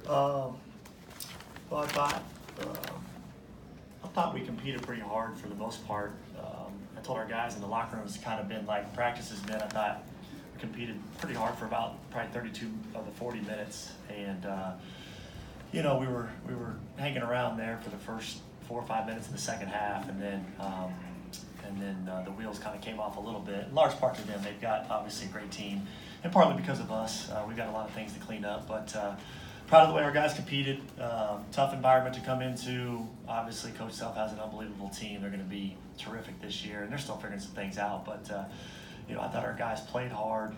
Um, well, I thought we competed pretty hard for the most part. I told our guys in the locker room it's kind of been like practice has been. I thought we competed pretty hard for about probably 32 of the 40 minutes, and we were hanging around there for the first 4 or 5 minutes of the second half, and then the wheels kind of came off a little bit. In large part to them, they've got obviously a great team, and partly because of us. We've got a lot of things to clean up, but proud of the way our guys competed. Tough environment to come into. Obviously, Coach Self has an unbelievable team. They're going to be terrific this year, and they're still figuring some things out. But I thought our guys played hard.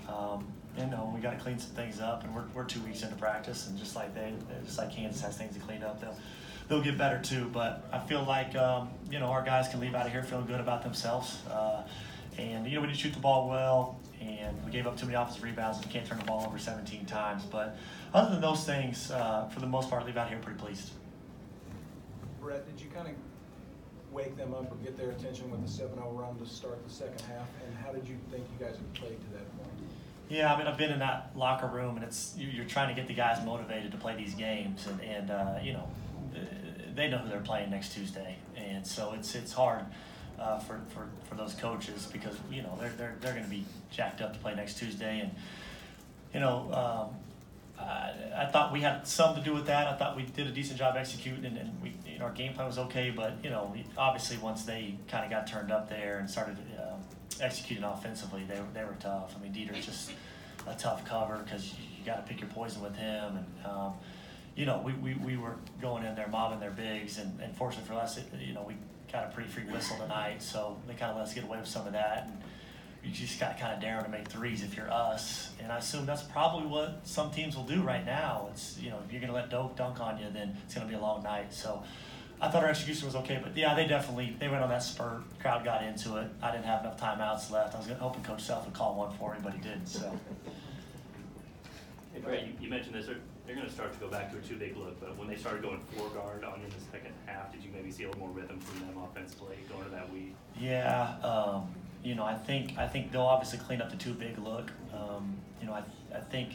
We got to clean some things up, and we're 2 weeks into practice, and just like Kansas has things to clean up, they'll get better too. But I feel like our guys can leave out of here feeling good about themselves. And we didn't shoot the ball well, and we gave up too many offensive rebounds, and we can't turn the ball over 17 times. But other than those things, for the most part, leave out here pretty pleased. Brett, did you kind of wake them up or get their attention with the 7-0 run to start the second half? And how did you think you guys had played to that point? Yeah, I mean, I've been in that locker room, and you're trying to get the guys motivated to play these games, and they know who they're playing next Tuesday, and so it's hard for those coaches because they're going to be jacked up to play next Tuesday, and I thought we had some to do with that. I thought we did a decent job executing, and our game plan was okay, but obviously once they kind of got turned up there and started executing offensively, they were tough. I mean, Dieter's just a tough cover because you got to pick your poison with him, and we were going in there mobbing their bigs, and fortunately for us, we got a pretty free whistle tonight, so they kind of let us get away with some of that, and you just got kind of daring to make threes if you're us, and I assume that's probably what some teams will do right now. It's if you're going to let Doak dunk on you, then it's going to be a long night. So I thought our execution was okay, but yeah, they went on that spurt. Crowd got into it. I didn't have enough timeouts left. I was hoping Coach Self would call one for me, but he didn't. So. Hey Brett, you mentioned this. They're going to start to go back to a two-big look, but when they started going four-guard on you in the second half, did you maybe see a little more rhythm from them offensively going to that week? Yeah, I think they'll obviously clean up the two-big look. I think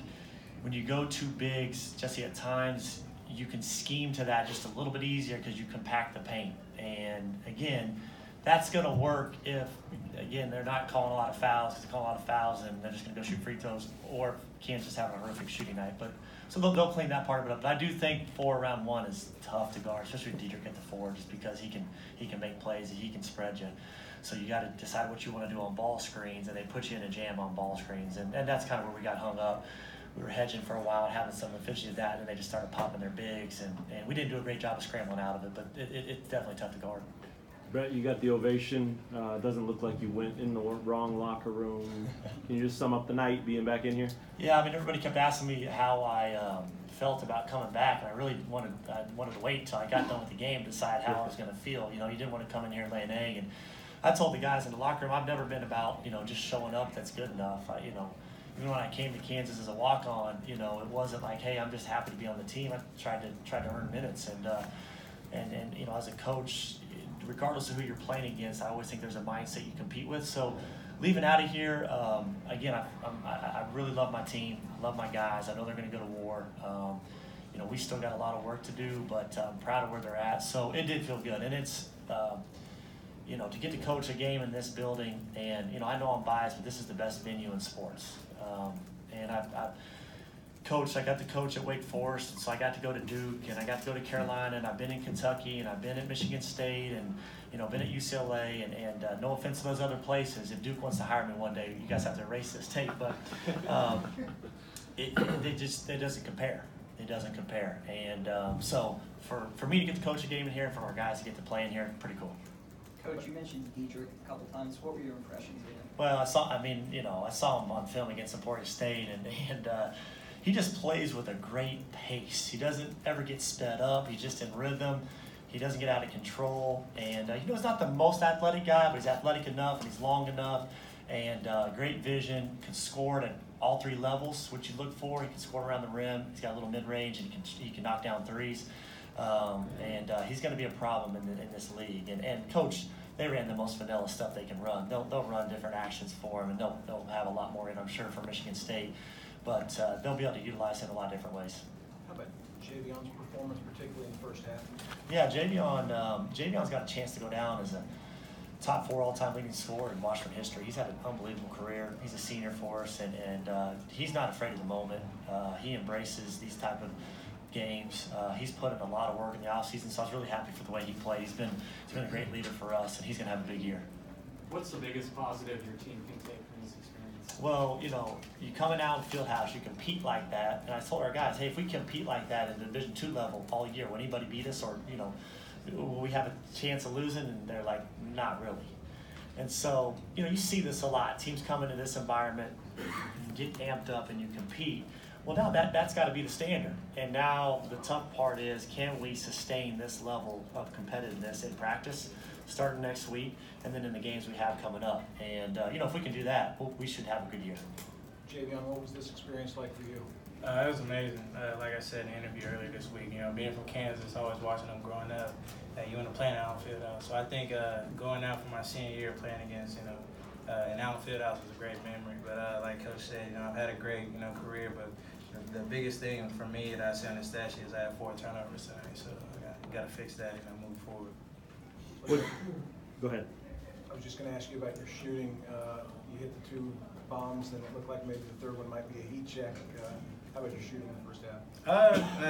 when you go two bigs, Jesse, at times you can scheme to that just a little bit easier because you compact the paint. And again, that's going to work if, again, they're not calling a lot of fouls because they call a lot of fouls and they're just going to go shoot free throws, or Kansas having a horrific shooting night. But so they'll clean that part of it up. But I do think 4 around 1 is tough to guard, especially with Dietrich at the 4, just because he can make plays, he can spread you. So you got to decide what you want to do on ball screens, and they put you in a jam on ball screens, and that's kind of where we got hung up. We were hedging for a while and having some efficiency of that, and they just started popping their bigs, and we didn't do a great job of scrambling out of it, but it's definitely tough to guard. Brett, you got the ovation. It doesn't look like you went in the wrong locker room. Can you just sum up the night being back in here? Yeah, I mean, everybody kept asking me how I felt about coming back, and I really wanted to wait until I got done with the game to decide how I was going to feel. You didn't want to come in here and lay an egg, and I told the guys in the locker room I've never been about just showing up. That's good enough. Even when I came to Kansas as a walk-on, it wasn't like, hey, I'm just happy to be on the team. I tried to earn minutes, and as a coach, regardless of who you're playing against, I always think there's a mindset you compete with. So leaving out of here, again, I really love my team, love my guys. I know they're going to go to war. We still got a lot of work to do, but I'm proud of where they're at. So it did feel good, and it's to get to coach a game in this building, and I know I'm biased, but this is the best venue in sports. And I've coached. I got to coach at Wake Forest, and so I got to go to Duke, and I got to go to Carolina, and I've been in Kentucky, and I've been at Michigan State, and been at UCLA, and no offense to those other places. If Duke wants to hire me one day, you guys have to erase this tape, but it doesn't compare. It doesn't compare, and so for me to get to coach a game in here, and for our guys to get to play in here, pretty cool. Coach, you mentioned Dietrich a couple times. What were your impressions of him? Well, I saw him on film against Emporia State, and he just plays with a great pace. He doesn't ever get sped up. He's just in rhythm. He doesn't get out of control, and he's not the most athletic guy, but he's athletic enough, and he's long enough, and great vision. Can score at all 3 levels, which you look for. He can score around the rim. He's got a little mid-range, and he can knock down threes. He's going to be a problem in this league. And Coach, they ran the most vanilla stuff they can run. They'll run different actions for him, and they'll have a lot more in, I'm sure, for Michigan State. But they'll be able to utilize him in a lot of different ways. How about Javion's performance, particularly in the first half? Yeah, Javion's got a chance to go down as a top 4 all-time leading scorer in Washburn history. He's had an unbelievable career. He's a senior for us, and he's not afraid of the moment. He embraces these type of games. He's put in a lot of work in the offseason, so I was really happy for the way he played. He's been a great leader for us, and he's going to have a big year. What's the biggest positive your team can take from this experience? Well, you coming out in Fieldhouse, you compete like that, and I told our guys, hey, if we compete like that at the Division II level all year, will anybody beat us, or will we have a chance of losing? And they're like, not really. And so, you see this a lot. Teams come into this environment, get amped up, and you compete. Well, now that's got to be the standard. And now the tough part is, can we sustain this level of competitiveness in practice starting next week and then in the games we have coming up? And, if we can do that, we should have a good year. Javion, what was this experience like for you? It was amazing. Like I said in the interview earlier this week, being from Kansas, always watching them growing up, you want to play in an outfield house. So I think going out for my senior year playing against, an outfield house was a great memory. But like Coach said, I've had a great, career. But the biggest thing for me that I see on the stat sheet is I had 4 turnovers tonight. So I got to fix that and move forward. Go ahead. I was just going to ask you about your shooting. You hit the 2 bombs, and it looked like maybe the third one might be a heat check. How about your shooting in the first half?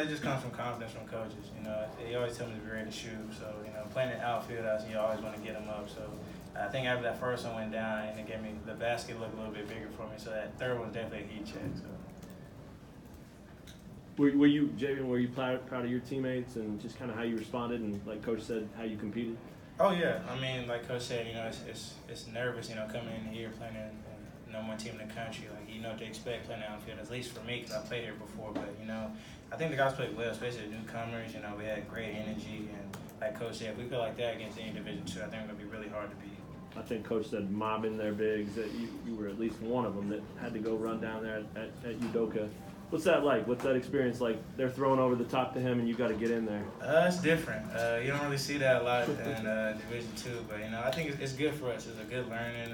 It just comes from confidence from coaches. They always tell me to be ready to shoot. So, playing in outfield house, you always want to get them up. So I think after that first one went down, and it gave me the basket look a little bit bigger for me. So that third one was definitely a heat check. So. Were you, Javion, proud of your teammates and just kind of how you responded and, like Coach said, how you competed? Oh, yeah. I mean, like Coach said, it's nervous, coming in here playing in #1 team in the country. Like, you know what to expect playing outfield, at least for me, because I played here before. But, I think the guys played well, especially the newcomers. We had great energy. And like Coach said, if we play like that against any Division II, I think it's going to be really hard to beat. I think Coach said mobbing their bigs, that you were at least one of them that had to go run down there at Udoka. What's that like? What's that experience like? They're throwing over the top to him, and you got to get in there. It's different. You don't really see that a lot in Division II, but I think it's good for us. It's a good learning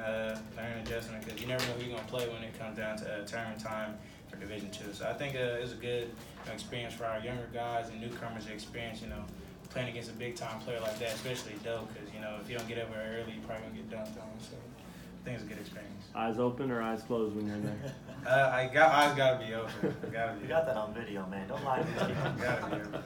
adjustment because you never know who you're gonna play when it comes down to tournament time for Division II. So I think it's a good experience for our younger guys and newcomers to experience. Playing against a big time player like that, especially Doe, because if you don't get over early, you're probably gonna get dunked on. So I think it's a good experience. Eyes open or eyes closed when you're in there? Eyes gotta be open. You got that on video, man. Don't lie to these people. Gotta be open.